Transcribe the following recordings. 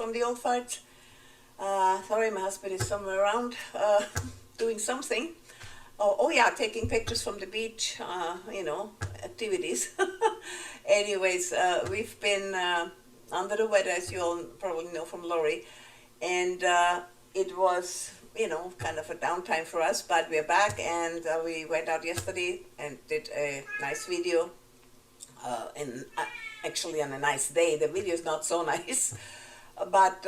from the old Pharts. Sorry, my husband is somewhere around doing something. Oh yeah, taking pictures from the beach, activities. Anyways, we've been under the weather, as you all probably know from Lorry, and it was, kind of a downtime for us, but we're back, and we went out yesterday and did a nice video, and actually on a nice day. The video is not so nice, but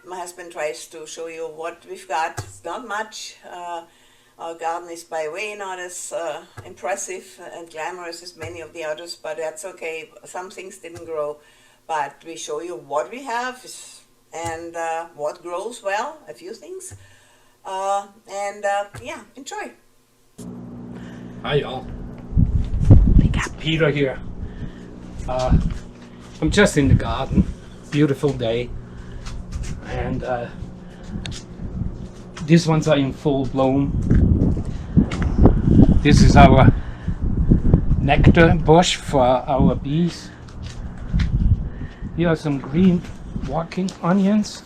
my husband tries to show you what we've got. It's not much. Our garden is by way not as impressive and glamorous as many of the others, but that's okay. Some things didn't grow, but we show you what we have and what grows well, a few things. Yeah, enjoy. Hi y'all. It's Peter here. I'm just in the garden. Beautiful day. And these ones are in full bloom. This is our nectar bush for our bees. Here are some green walking onions,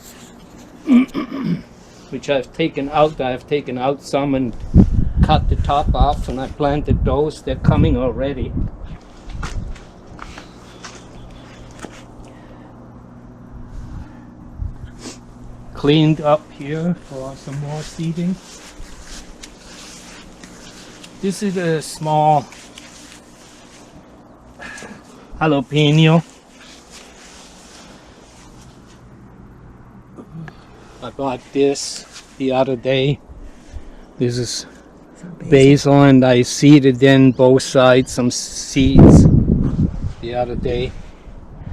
which I've taken out. I have taken out some and cut the top off, and I planted those. They're coming already. Cleaned up here for some more seeding. This is a small jalapeno. I bought this the other day. This is basil, and I seeded in both sides some seeds the other day.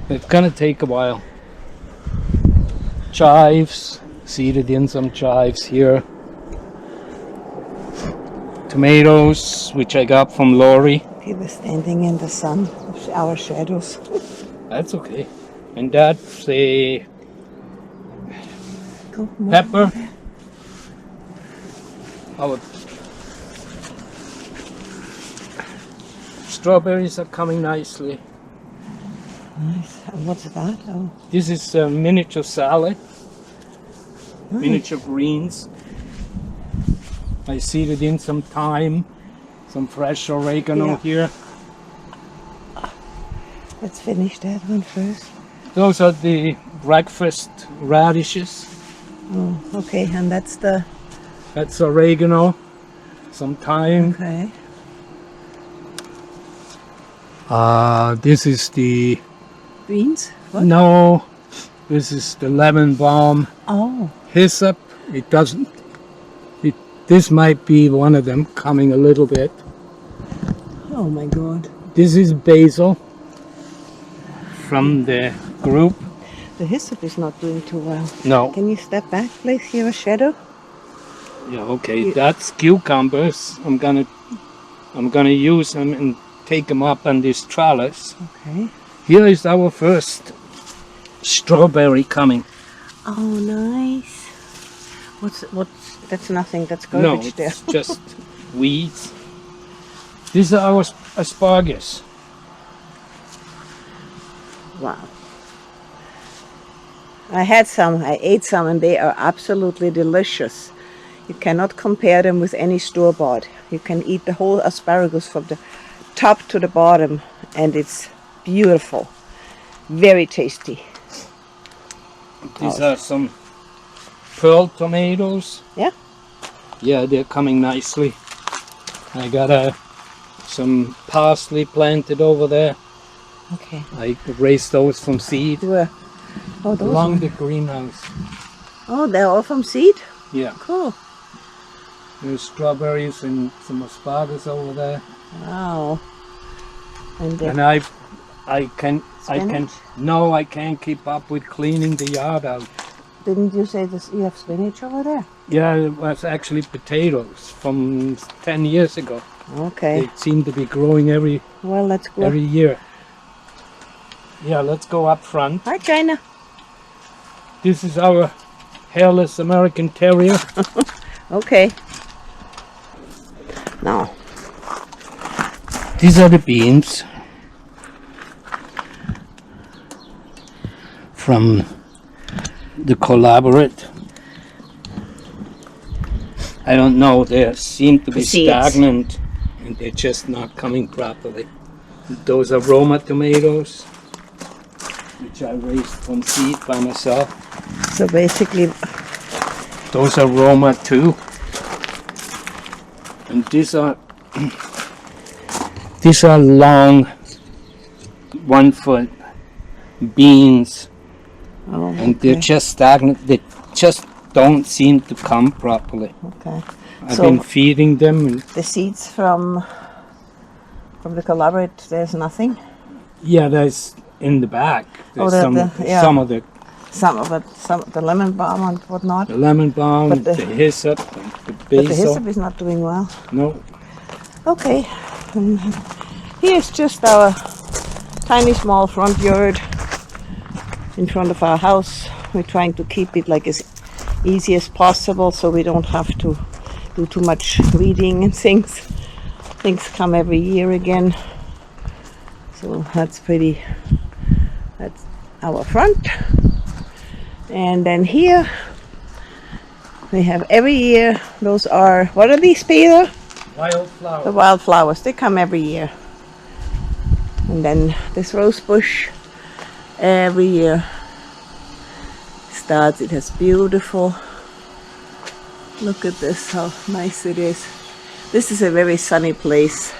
It's gonna take a while. Chives, seeded in some chives here. Tomatoes, which I got from Lorry. He was standing in the sun, our shadows. That's okay. And that's a pepper. Our strawberries are coming nicely. Nice. And what's that? Oh. This is a miniature salad. Nice. Miniature greens. I seeded in some thyme, some fresh oregano here. Let's finish that one first. Those are the breakfast radishes. Oh, okay, and that's oregano, some thyme. Okay. This is the beans? What? No, this is the lemon balm. Oh. Hyssop. It doesn't. This might be one of them coming a little bit. Oh my God. This is basil from the group. The hyssop is not doing too well. No. Can you step back, please? Here a shadow. Yeah. Okay. That's cucumbers. I'm gonna use them and take them up on this trellis. Okay. Here is our first strawberry coming. Oh, nice. What's that's nothing. That's garbage there. No, it's just weeds. These are our asparagus. Wow. I ate some, and they are absolutely delicious. You cannot compare them with any store-bought. You can eat the whole asparagus from the top to the bottom, and it's beautiful. Very tasty. These are some pearl tomatoes. Yeah? Yeah, they're coming nicely. I got some parsley planted over there. Okay. I raised those from seed. Where? Oh, those along the greenhouse. Oh, they're all from seed? Yeah. Cool. There's strawberries and some asparagus over there. Wow. And I can't keep up with cleaning the yard out. Didn't you say this? You have spinach over there? Yeah, it was actually potatoes from 10 years ago. Okay. They seem to be growing every year. Yeah, let's go up front. Hi, China. This is our hairless American Terrier. Okay. Now. These are the beans from the collaborate. I don't know, they seem to be Seeds. stagnant and they're just not coming properly. Those are Roma tomatoes, which I raised from seed by myself. So basically, Those are Roma too. And these are long 1 foot beans, and they're just stagnant. They just don't seem to come properly. Okay. I've So been feeding them, and the seeds from the collaborate, there's nothing. yeah, there's in the back. There's some of the Some of it, the lemon balm and whatnot. the lemon balm, But the hyssop, and the basil. But the hyssop is not doing well. No, Okay. And here's just our tiny small front yard in front of our house. We're trying to keep it like as easy as possible so we don't have to do too much weeding and things. Things come every year again. So that's our front. And then here we have every year, those are, what are these, Peter? wildflower. The wildflowers, they come every year. And then this rose bush every year starts. It has beautiful, look at this, how nice it is. This is a very sunny place.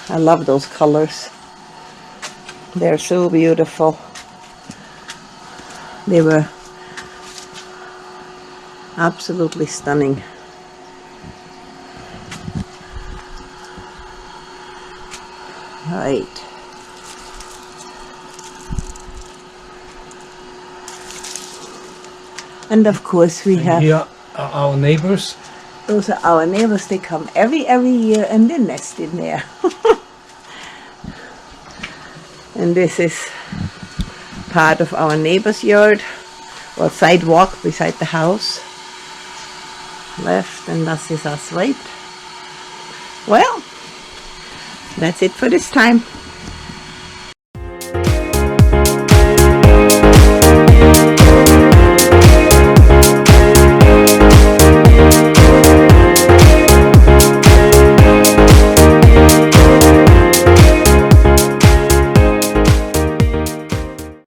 I love those colors. They're so beautiful. They were absolutely stunning. Right. And of course we have, Here are our neighbors. those are our neighbors. They come every year and they nest in there. And this is part of our neighbor's yard, or sidewalk beside the house. Left, and das ist us right. Well, that's it for this time.